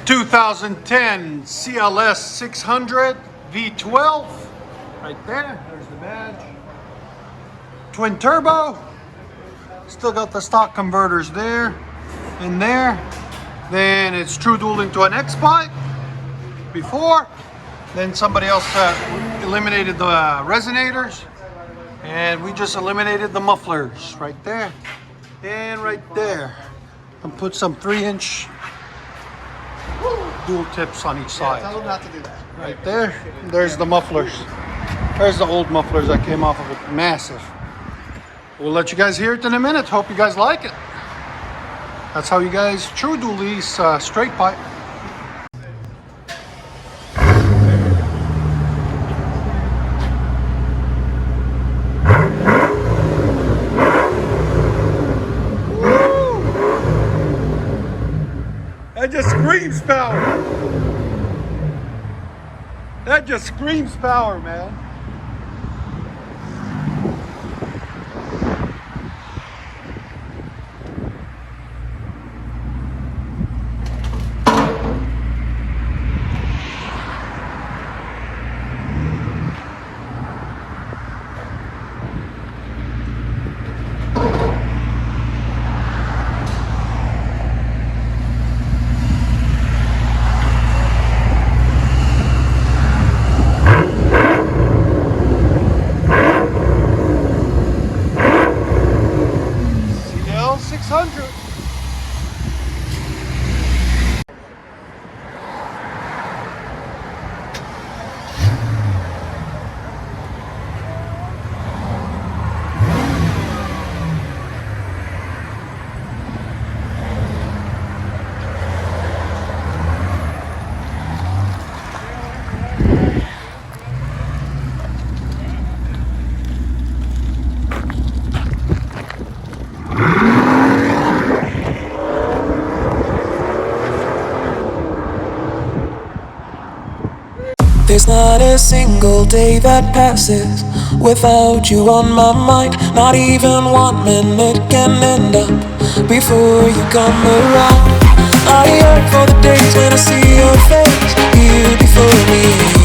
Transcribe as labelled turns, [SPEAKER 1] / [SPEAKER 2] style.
[SPEAKER 1] 2010 CLS 600 V12 right there. There's the badge. Twin turbo. Still got the stock converters there and there. Then it's true dual into an X-Bike before. Then somebody else eliminated the resonators, and we just eliminated the mufflers right there and right there, and put some 3-inch dual tips on each side.
[SPEAKER 2] Tell them not to do that.
[SPEAKER 1] Right there. There's the mufflers. There's the old mufflers that came off of it. Massive. We'll let you guys hear it in a minute. Hope you guys like it. That's how you guys true dual lease straight pipe. That just screams power. That just screams power, man. CL 600.
[SPEAKER 3] There's not a single day that passes without you on my mind. Not even 1 minute can end up before you come around. I yearn for the days when I see your face here before me.